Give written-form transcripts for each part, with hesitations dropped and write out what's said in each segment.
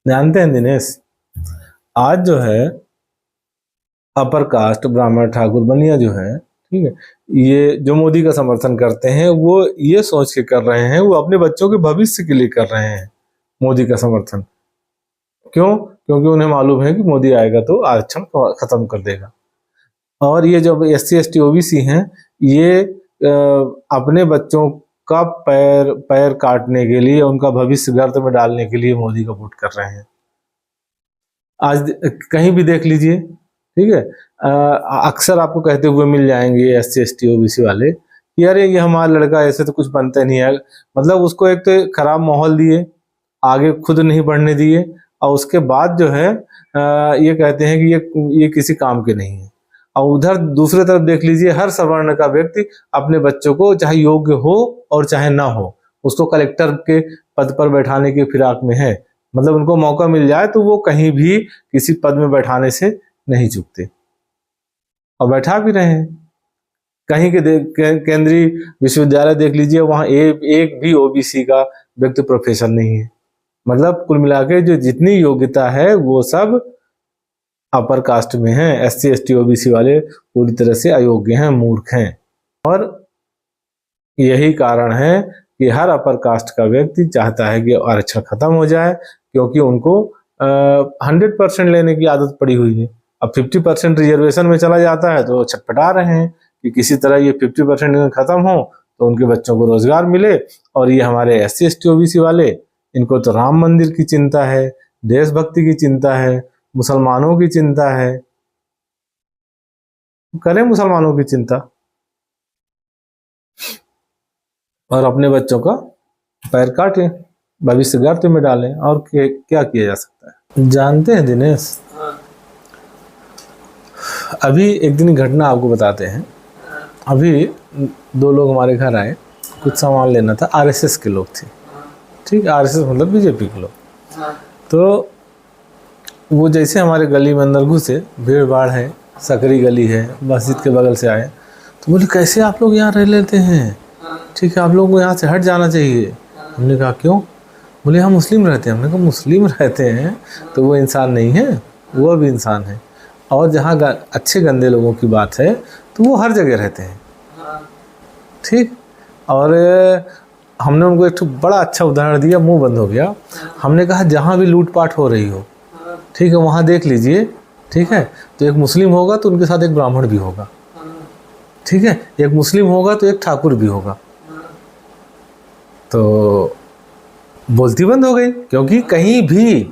जानते हैं दिनेश, आज जो है अपर कास्ट ब्राह्मण ठाकुर बनिया जो है, ठीक है, ये जो मोदी का समर्थन करते हैं वो ये सोच के कर रहे हैं, वो अपने बच्चों के भविष्य के लिए कर रहे हैं मोदी का समर्थन। क्यों? क्योंकि उन्हें मालूम है कि मोदी आएगा तो आरक्षण खत्म कर देगा। और ये जो SC ST OBC हैं, ये अपने बच्चों का पैर काटने के लिए, उनका भविष्य गर्त में डालने के लिए मोदी का वोट कर रहे हैं। आज कहीं भी देख लीजिए, ठीक है, अक्सर आपको कहते हुए मिल जाएंगे SC ST OBC वाले कि अरे ये हमारा लड़का, ऐसे तो कुछ बनता नहीं है। मतलब उसको एक तो खराब माहौल दिए, आगे खुद नहीं बढ़ने दिए, और उसके बाद जो है ये कहते हैं कि ये किसी काम के नहीं है। और उधर दूसरी तरफ देख लीजिए, हर सवर्ण का व्यक्ति अपने बच्चों को, चाहे योग्य हो और चाहे ना हो, उसको कलेक्टर के पद पर बैठाने की फिराक में है। मतलब उनको मौका मिल जाए तो वो कहीं भी किसी पद में बैठाने से नहीं चूकते, और बैठा भी रहे हैं। कहीं के केंद्रीय विश्वविद्यालय देख लीजिए, वहां एक भी OBC का व्यक्ति प्रोफेसर नहीं है। मतलब कुल मिला के जो जितनी योग्यता है वो सब अपर कास्ट में है। SC ST OBC वाले पूरी तरह से अयोग्य हैं, मूर्ख हैं। और यही कारण है कि हर अपर कास्ट का व्यक्ति चाहता है कि आरक्षण खत्म हो जाए, क्योंकि उनको 100% लेने की आदत पड़ी हुई है। अब 50% रिजर्वेशन में चला जाता है तो छटपटा रहे हैं कि किसी तरह ये 50% खत्म हो तो उनके बच्चों को रोजगार मिले। और ये हमारे SC ST OBC वाले, इनको तो राम मंदिर की चिंता है, देशभक्ति की चिंता है, मुसलमानों की चिंता है। करें मुसलमानों की चिंता और अपने बच्चों का पैर काटें, भविष्य गर्त में डालें, और क्या किया जा सकता है। जानते हैं दिनेश, अभी एक दिन की घटना आपको बताते हैं। अभी 2 लोग हमारे घर आए, कुछ सामान लेना था। RSS के लोग थे, ठीक, RSS मतलब BJP के लोग। तो वो जैसे हमारे गली में अंदर घुसे, भीड़ भाड़ है, सकरी गली है, मस्जिद के बगल से आए, तो बोले कैसे आप लोग यहाँ रह लेते हैं, ठीक है, आप लोगों को यहाँ से हट जाना चाहिए। हमने कहा क्यों? बोले हम मुस्लिम रहते हैं। हमने कहा मुस्लिम रहते हैं तो वो इंसान नहीं है, वो भी इंसान है। और जहाँ अच्छे गंदे लोगों की बात है तो वो हर जगह रहते हैं, ठीक। और हमने उनको एक बड़ा अच्छा उदाहरण दिया, मुंह बंद हो गया। हमने कहा जहाँ भी लूटपाट हो रही हो, ठीक है, वहाँ देख लीजिए, ठीक है, तो एक मुस्लिम होगा तो उनके साथ एक ब्राह्मण भी होगा, ठीक है, एक मुस्लिम होगा तो एक ठाकुर भी होगा। तो बोलती बंद हो गई, क्योंकि कहीं भी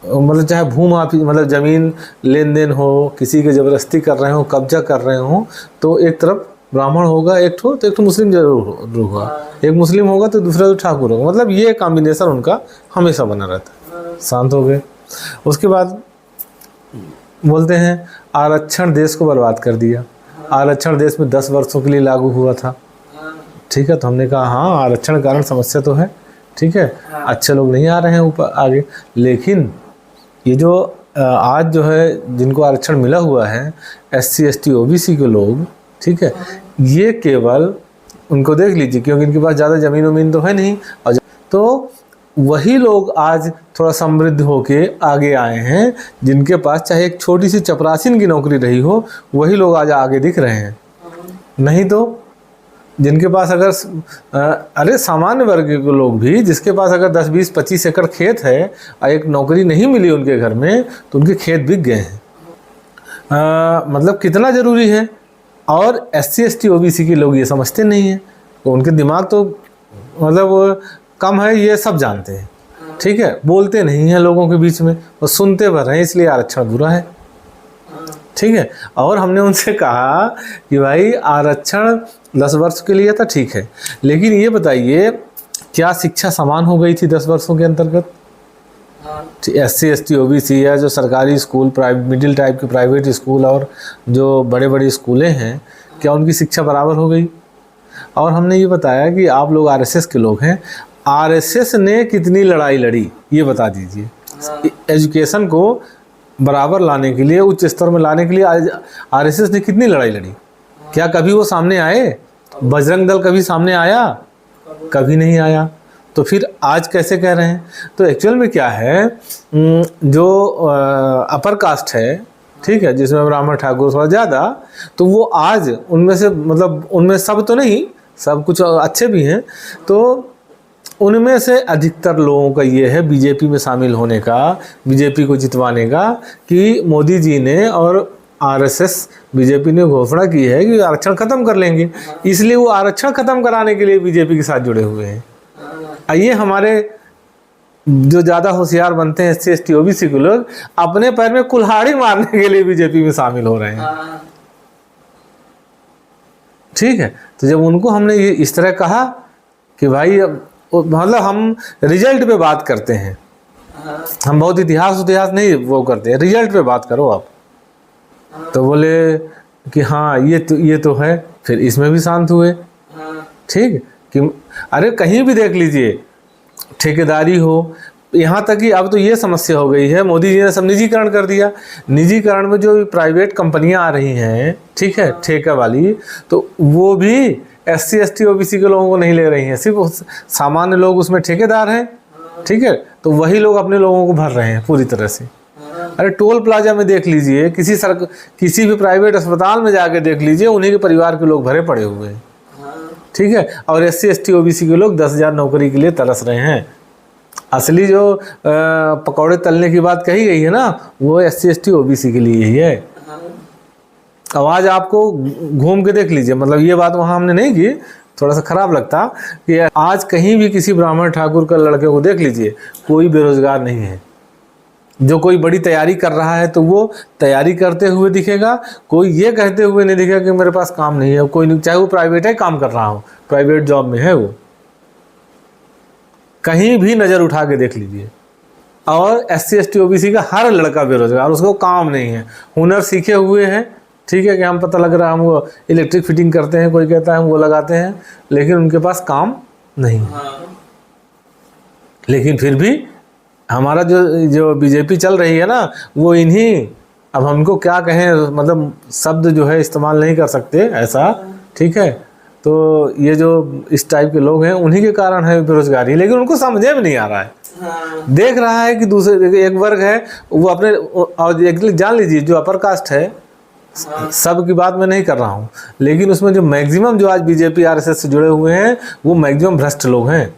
मतलब चाहे भूमाफी, मतलब जमीन लेन देन हो, किसी के ज़बरदस्ती कर रहे हो, कब्जा कर रहे हो, तो एक तरफ ब्राह्मण होगा एक ठो, तो एक ठो मुस्लिम जरूर होगा, एक मुस्लिम होगा तो दूसरा तो ठाकुर होगा। मतलब ये कॉम्बिनेशन उनका हमेशा बना रहता है। शांत हो गए। उसके बाद बोलते हैं आरक्षण देश को बर्बाद कर दिया। आरक्षण देश में 10 वर्षों के लिए लागू हुआ था, ठीक है। तो हमने कहा हाँ, आरक्षण के कारण समस्या तो है, ठीक है, अच्छे लोग नहीं आ रहे हैं ऊपर आगे। लेकिन ये जो आज जो है जिनको आरक्षण मिला हुआ है, SC ST OBC के लोग, ठीक है, ये केवल उनको देख लीजिए, क्योंकि इनके पास ज़्यादा ज़मीन वमीन तो है नहीं, और तो वही लोग आज थोड़ा समृद्ध होके आगे आए हैं, जिनके पास चाहे एक छोटी सी चपरासीन की नौकरी रही हो, वही लोग आज आगे दिख रहे हैं। नहीं तो जिनके पास अगर अरे सामान्य वर्ग के लोग भी, जिसके पास अगर 10, 20, 25 एकड़ खेत है और एक नौकरी नहीं मिली उनके घर में, तो उनके खेत बिक गए हैं। मतलब कितना ज़रूरी है। और SC ST OBC के लोग ये समझते नहीं हैं, तो उनके दिमाग तो मतलब कम है, ये सब जानते हैं, ठीक है, बोलते नहीं हैं लोगों के बीच में, वो सुनते भर हैं, इसलिए आरक्षण बुरा है, ठीक है। और हमने उनसे कहा कि भाई आरक्षण 10 वर्ष के लिए था, ठीक है, लेकिन ये बताइए क्या शिक्षा समान हो गई थी 10 वर्षों के अंतर्गत? SC ST OBC या जो सरकारी स्कूल, प्राइवेट मिडिल टाइप के प्राइवेट स्कूल और जो बड़े बड़े स्कूलें हैं, क्या उनकी शिक्षा बराबर हो गई? और हमने ये बताया कि आप लोग RSS के लोग हैं, RSS ने कितनी लड़ाई लड़ी ये बता दीजिए। एजुकेशन को बराबर लाने के लिए, उच्च स्तर में लाने के लिए RSS ने कितनी लड़ाई लड़ी? क्या कभी वो सामने आए? बजरंग दल कभी सामने आया? कभी नहीं आया। तो फिर आज कैसे कह रहे हैं? तो एक्चुअल में क्या है, जो अपर कास्ट है, ठीक है, जिसमें ब्राह्मण ठाकुर थोड़ा ज़्यादा, तो वो आज उनमें से, मतलब उनमें सब तो नहीं, सब कुछ अच्छे भी हैं, तो उनमें से अधिकतर लोगों का ये है बीजेपी में शामिल होने का, बीजेपी को जितवाने का, कि मोदी जी ने और आरएसएस बीजेपी ने घोषणा की है कि आरक्षण खत्म कर लेंगे, इसलिए वो आरक्षण खत्म कराने के लिए बीजेपी के साथ जुड़े हुए हैं। आइए, हमारे जो ज़्यादा होशियार बनते हैं SC ST OBC के लोग अपने पैर में कुल्हाड़ी मारने के लिए बीजेपी में शामिल हो रहे हैं। ठीक है, तो जब उनको हमने ये इस तरह कहा कि भाई, मतलब हम रिजल्ट पे बात करते हैं, हम बहुत इतिहास नहीं वो करते हैं, रिजल्ट पे बात करो आप। तो बोले कि हाँ ये तो है, फिर इसमें भी शांत हुए। ठीक, कि अरे कहीं भी देख लीजिए, ठेकेदारी हो, यहाँ तक कि अब तो ये समस्या हो गई है, मोदी जी ने सब निजीकरण कर दिया। निजीकरण में जो प्राइवेट कंपनियां आ रही हैं, ठीक है, ठेका वाली, तो वो भी SC ST OBC के लोगों को नहीं ले रही हैं, सिर्फ सामान्य लोग उसमें ठेकेदार हैं। ठीक है, तो वही लोग अपने लोगों को भर रहे हैं पूरी तरह से। अरे टोल प्लाजा में देख लीजिए, किसी भी प्राइवेट अस्पताल में जाके देख लीजिए, उन्हीं के परिवार के लोग भरे पड़े हुए हैं। ठीक है, और SC ST OBC के लोग 10,000 नौकरी के लिए तरस रहे हैं। असली जो पकौड़े तलने की बात कही गई है ना, वो SC ST OBC के लिए ही है। अब आज आपको घूम के देख लीजिए, मतलब ये बात वहाँ हमने नहीं की, थोड़ा सा खराब लगता कि आज कहीं भी किसी ब्राह्मण ठाकुर का लड़के को देख लीजिए, कोई बेरोजगार नहीं है। जो कोई बड़ी तैयारी कर रहा है तो वो तैयारी करते हुए दिखेगा, कोई ये कहते हुए नहीं दिखेगा कि मेरे पास काम नहीं है। कोई नहीं, चाहे वो प्राइवेट है, काम कर रहा हो, प्राइवेट जॉब में है, वो कहीं भी नज़र उठा के देख लीजिए। और SC ST OBC का हर लड़का बेरोजगार, उसको काम नहीं है, हुनर सीखे हुए हैं। ठीक है, कि हम पता लग रहा है हम वो इलेक्ट्रिक फिटिंग करते हैं, कोई कहता है हम वो लगाते हैं, लेकिन उनके पास काम नहीं है। लेकिन फिर भी हमारा जो बीजेपी चल रही है ना, वो इन्हीं, अब हमको क्या कहें, मतलब शब्द जो है इस्तेमाल नहीं कर सकते ऐसा। ठीक है, तो ये जो इस टाइप के लोग हैं, उन्हीं के कारण है बेरोजगारी, लेकिन उनको समझे में नहीं आ रहा है। देख रहा है कि दूसरे एक वर्ग है, वो अपने, और एक जान लीजिए, जो अपर कास्ट है, सब की बात मैं नहीं कर रहा हूँ, लेकिन उसमें जो मैक्सिमम जो आज बीजेपी RSS से जुड़े हुए हैं, वो मैक्सिमम भ्रष्ट लोग हैं।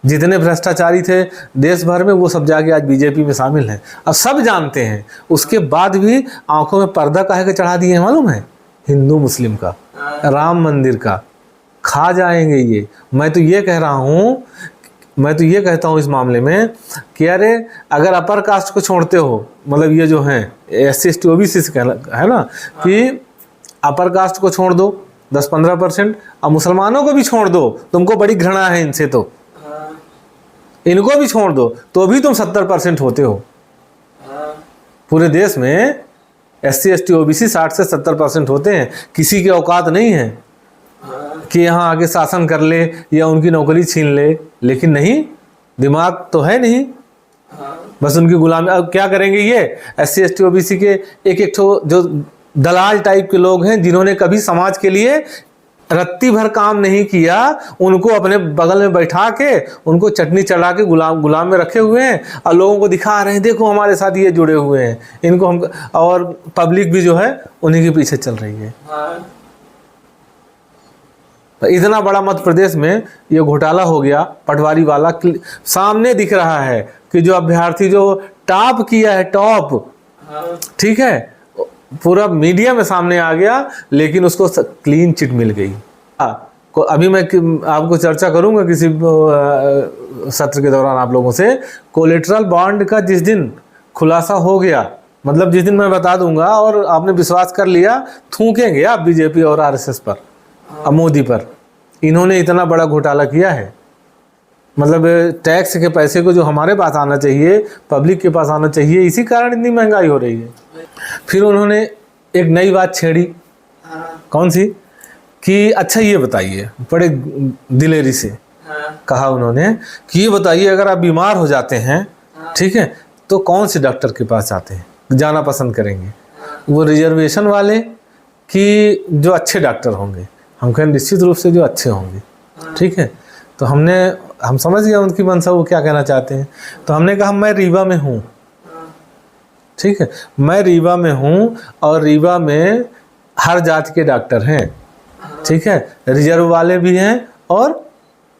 जितने भ्रष्टाचारी थे देश भर में, वो सब जाके आज बीजेपी में शामिल हैं। अब सब जानते हैं, उसके बाद भी आंखों में पर्दा काहे के चढ़ा दिए हैं मालूम है? हिंदू मुस्लिम का, राम मंदिर का, खा जाएंगे ये। मैं तो ये कहता हूँ इस मामले में कि अरे अगर अपर कास्ट को छोड़ते हो, मतलब ये जो हैं SC ST OBC से है ना, कि अपर कास्ट को छोड़ दो 10-15%, अब मुसलमानों को भी छोड़ दो, तुमको बड़ी घृणा है इनसे, तो इनको भी छोड़ दो तो भी तुम 70% होते हो। पूरे देश में SC ST OBC 60 से 70% होते हैं। किसी की औकात नहीं है कि यहाँ आगे शासन कर ले या उनकी नौकरी छीन ले, लेकिन नहीं, दिमाग तो है नहीं, बस उनकी गुलामी। अब क्या करेंगे ये SC ST OBC के एक जो दलाल टाइप के लोग हैं, जिन्होंने कभी समाज के लिए रत्ती भर काम नहीं किया, उनको अपने बगल में बैठा के, उनको चटनी चढ़ा के गुलाम में रखे हुए हैं, और लोगों को दिखा रहे हैं देखो हमारे साथ ये जुड़े हुए हैं, इनको हम, और पब्लिक भी जो है उन्हीं के पीछे चल रही है। इतना बड़ा मध्य प्रदेश में ये घोटाला हो गया, पटवारी वाला, सामने दिख रहा है कि जो अभ्यर्थी जो टॉप किया है, टॉप, ठीक है, पूरा मीडिया में सामने आ गया, लेकिन उसको क्लीन चिट मिल गई। अभी मैं आपको चर्चा करूंगा किसी सत्र के दौरान आप लोगों से। कोलेटरल बॉन्ड का जिस दिन खुलासा हो गया, मतलब जिस दिन मैं बता दूंगा और आपने विश्वास कर लिया, थूकेंगे आप बीजेपी और RSS पर, अब मोदी पर। इन्होंने इतना बड़ा घोटाला किया है, मतलब टैक्स के पैसे को जो हमारे पास आना चाहिए, पब्लिक के पास आना चाहिए, इसी कारण इतनी महंगाई हो रही है। फिर उन्होंने एक नई बात छेड़ी, कौन सी, कि अच्छा ये बताइए, बड़े दिलेरी से कहा उन्होंने कि ये बताइए अगर आप बीमार हो जाते हैं, ठीक है, तो कौन से डॉक्टर के पास जाना पसंद करेंगे? वो रिजर्वेशन वाले कि जो अच्छे डॉक्टर होंगे? हम कहें निश्चित रूप से जो अच्छे होंगे। ठीक है, तो हम समझ गए उनकी मंशा, वो क्या कहना चाहते हैं। तो हमने कहा मैं रीवा में हूँ, ठीक है, मैं रीवा में हूँ और रीवा में हर जाति के डॉक्टर हैं, ठीक है, रिजर्व वाले भी हैं और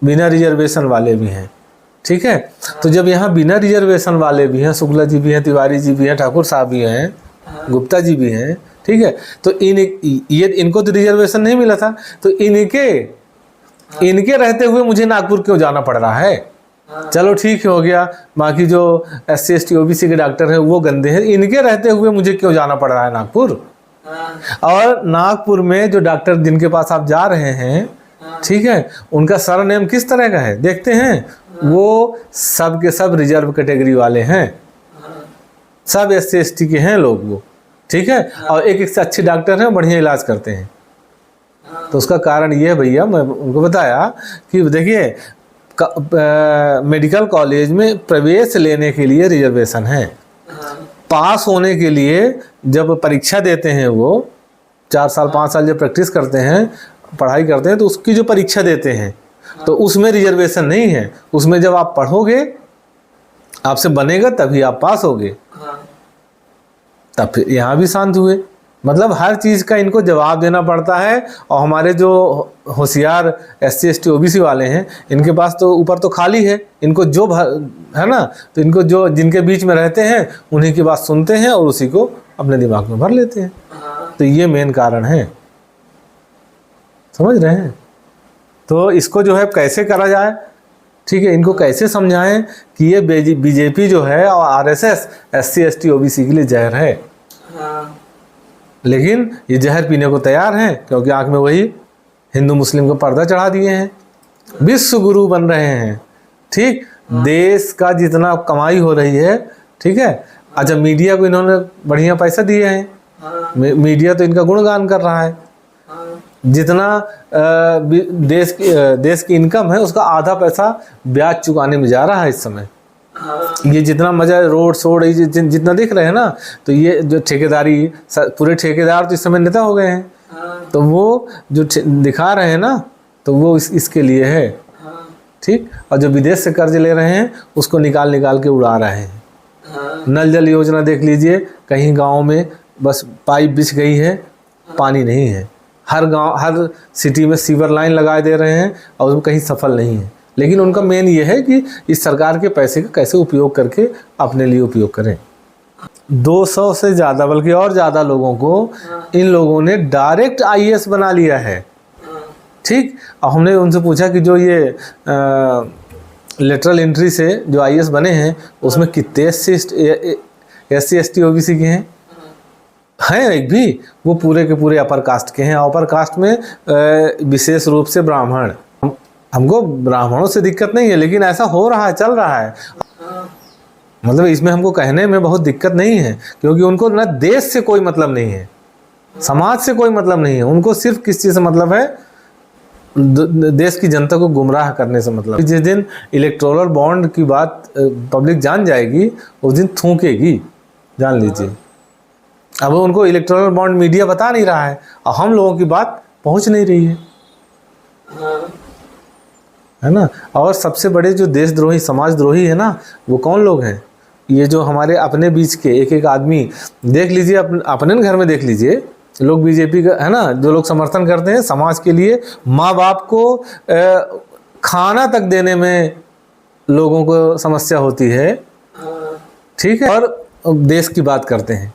बिना रिजर्वेशन वाले भी हैं, ठीक है। तो जब यहाँ बिना रिजर्वेशन वाले भी हैं, शुक्ला जी भी हैं, तिवारी जी भी हैं, ठाकुर साहब भी हैं, गुप्ता जी भी हैं, ठीक है, तो इनको तो रिजर्वेशन नहीं मिला था, तो इनके रहते हुए मुझे नागपुर क्यों जाना पड़ रहा है। चलो ठीक हो गया, बाकी जो SC ST OBC के डॉक्टर हैं वो गंदे हैं, इनके रहते हुए मुझे क्यों जाना पड़ रहा है नागपुर। और नागपुर में जो डॉक्टर जिनके पास आप जा रहे हैं, ठीक है, उनका सरनेम किस तरह का है देखते हैं, वो सब के सब रिजर्व कैटेगरी वाले हैं, सब SC ST के हैं लोग वो, ठीक है, और एक से अच्छे डॉक्टर हैं, बढ़िया इलाज करते हैं। तो उसका कारण ये है भैया, मैं उनको बताया कि देखिए मेडिकल कॉलेज में प्रवेश लेने के लिए रिजर्वेशन है, पास होने के लिए जब परीक्षा देते हैं, वो 4 साल 5 साल जब प्रैक्टिस करते हैं, पढ़ाई करते हैं, तो उसकी जो परीक्षा देते हैं तो उसमें रिजर्वेशन नहीं है। उसमें जब आप पढ़ोगे, आपसे बनेगा तभी आप पास होगे। तब फिर यहाँ भी शांत हुए, मतलब हर चीज़ का इनको जवाब देना पड़ता है। और हमारे जो होशियार SC ST OBC वाले हैं, इनके पास तो ऊपर तो खाली है, इनको जो है ना, तो इनको जो जिनके बीच में रहते हैं उन्हीं की बात सुनते हैं और उसी को अपने दिमाग में भर लेते हैं। तो ये मेन कारण है, समझ रहे हैं। तो इसको जो है कैसे करा जाए, ठीक है, इनको कैसे समझाएं कि ये BJP जो है और RSS SC ST OBC के लिए जहर है। लेकिन ये जहर पीने को तैयार हैं, क्योंकि आंख में वही हिंदू मुस्लिम को पर्दा चढ़ा दिए हैं, विश्व गुरु बन रहे हैं, ठीक। देश का जितना कमाई हो रही है, ठीक है, अच्छा मीडिया को इन्होंने बढ़िया पैसा दिए हैं, मीडिया तो इनका गुणगान कर रहा है। जितना देश की इनकम है उसका आधा पैसा ब्याज चुकाने में जा रहा है इस समय। ये जितना मजा रोड शोड जितना दिख रहे हैं ना, तो ये जो ठेकेदारी, पूरे ठेकेदार तो इस समय नेता हो गए हैं। तो वो जो दिखा रहे हैं ना, तो वो इसके लिए है, ठीक। और जो विदेश से कर्ज ले रहे हैं उसको निकाल के उड़ा रहे हैं। नल जल योजना देख लीजिए, कहीं गांव में बस पाइप बिछ गई है, पानी नहीं है। हर सिटी में सीवर लाइन लगा दे रहे हैं और वो कहीं सफल नहीं है। लेकिन उनका मेन ये है कि इस सरकार के पैसे का कैसे उपयोग करके अपने लिए उपयोग करें। 200 से ज़्यादा, बल्कि और ज़्यादा लोगों को इन लोगों ने डायरेक्ट IAS बना लिया है, ठीक। और हमने उनसे पूछा कि जो ये लेटरल एंट्री से जो IAS बने हैं उसमें कितने SC ST OBC के हैं एक भी, वो पूरे के पूरे अपर कास्ट के हैं। अपर कास्ट में विशेष रूप से ब्राह्मण। हमको ब्राह्मणों से दिक्कत नहीं है, लेकिन ऐसा हो रहा है, चल रहा है। मतलब इसमें हमको कहने में बहुत दिक्कत नहीं है, क्योंकि उनको ना देश से कोई मतलब नहीं है, समाज से कोई मतलब नहीं है। उनको सिर्फ किस चीज़ से मतलब है, देश की जनता को गुमराह करने से मतलब। जिस दिन इलेक्टोरल बॉन्ड की बात पब्लिक जान जाएगी, उस दिन थूकेगी, जान लीजिए। अब उनको इलेक्टोरल बॉन्ड मीडिया बता नहीं रहा है और हम लोगों की बात पहुंच नहीं रही है ना। और सबसे बड़े जो देशद्रोही, समाजद्रोही है ना, वो कौन लोग हैं? ये जो हमारे अपने बीच के एक एक आदमी, देख लीजिए अपने घर में देख लीजिए, लोग BJP का है ना, जो लोग समर्थन करते हैं समाज के लिए, माँ बाप को खाना तक देने में लोगों को समस्या होती है, ठीक है, और देश की बात करते हैं।